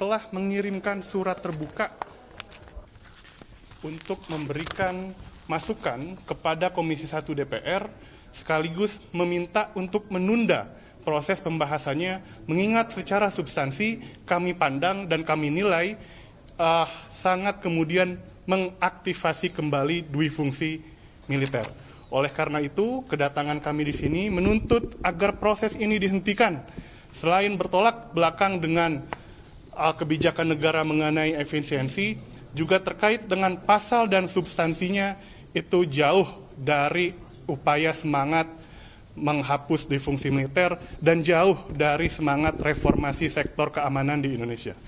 telah mengirimkan surat terbuka untuk memberikan masukan kepada Komisi 1 DPR sekaligus meminta untuk menunda proses pembahasannya, mengingat secara substansi kami pandang dan kami nilai sangat kemudian mengaktifasi kembali dui fungsi militer. Oleh karena itu, kedatangan kami di sini menuntut agar proses ini dihentikan. Selain bertolak belakang dengan kebijakan negara mengenai efisiensi, juga terkait dengan pasal dan substansinya itu jauh dari upaya semangat menghapus dui fungsi militer dan jauh dari semangat reformasi sektor keamanan di Indonesia.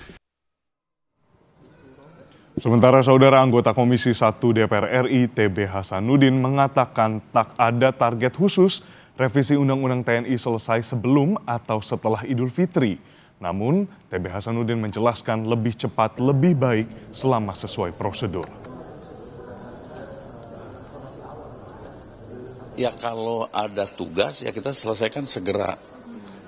Sementara saudara anggota Komisi 1 DPR RI TB Hasanuddin mengatakan tak ada target khusus revisi Undang-Undang TNI selesai sebelum atau setelah Idul Fitri. Namun TB Hasanuddin menjelaskan lebih cepat lebih baik selama sesuai prosedur. Ya kalau ada tugas ya kita selesaikan segera.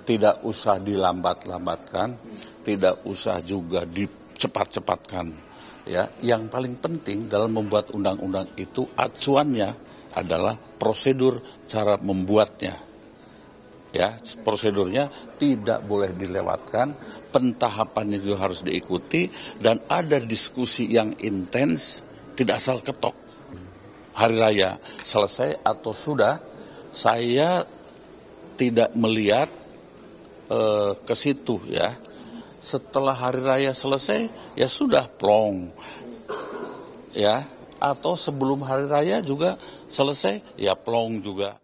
Tidak usah dilambat-lambatkan, tidak usah juga dicepat-cepatkan. Ya, yang paling penting dalam membuat undang-undang itu acuannya adalah prosedur cara membuatnya. Ya, prosedurnya tidak boleh dilewatkan, pentahapannya juga harus diikuti dan ada diskusi yang intens, tidak asal ketok. Hari raya selesai atau sudah, saya tidak melihat ke situ ya. Setelah hari raya selesai, ya sudah plong. Ya, atau sebelum hari raya juga selesai, ya plong juga.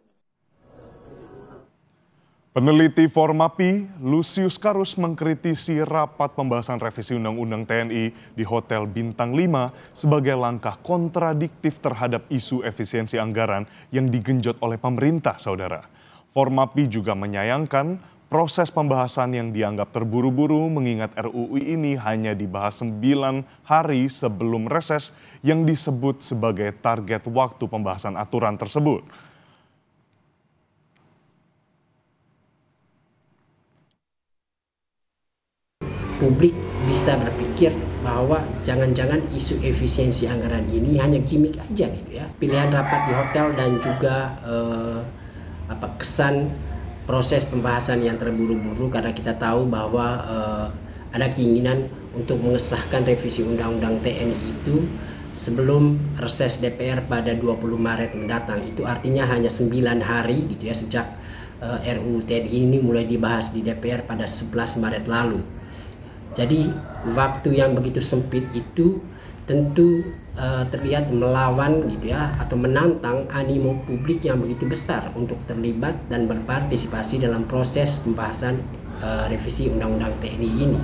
Peneliti Formapi, Lusius Karus mengkritisi rapat pembahasan revisi Undang-Undang TNI di Hotel Bintang 5 sebagai langkah kontradiktif terhadap isu efisiensi anggaran yang digenjot oleh pemerintah, saudara. Formapi juga menyayangkan proses pembahasan yang dianggap terburu-buru mengingat RUU ini hanya dibahas 9 hari sebelum reses yang disebut sebagai target waktu pembahasan aturan tersebut. Publik bisa berpikir bahwa jangan-jangan isu efisiensi anggaran ini hanya gimmick aja gitu ya. Pilihan rapat di hotel dan juga kesan proses pembahasan yang terburu-buru karena kita tahu bahwa ada keinginan untuk mengesahkan revisi Undang-Undang TNI itu sebelum reses DPR pada 20 Maret mendatang. Itu artinya hanya 9 hari gitu ya sejak RUU TNI ini mulai dibahas di DPR pada 11 Maret lalu. Jadi waktu yang begitu sempit itu tentu terlihat melawan gitu ya atau menantang animo publik yang begitu besar untuk terlibat dan berpartisipasi dalam proses pembahasan revisi Undang-Undang TNI ini.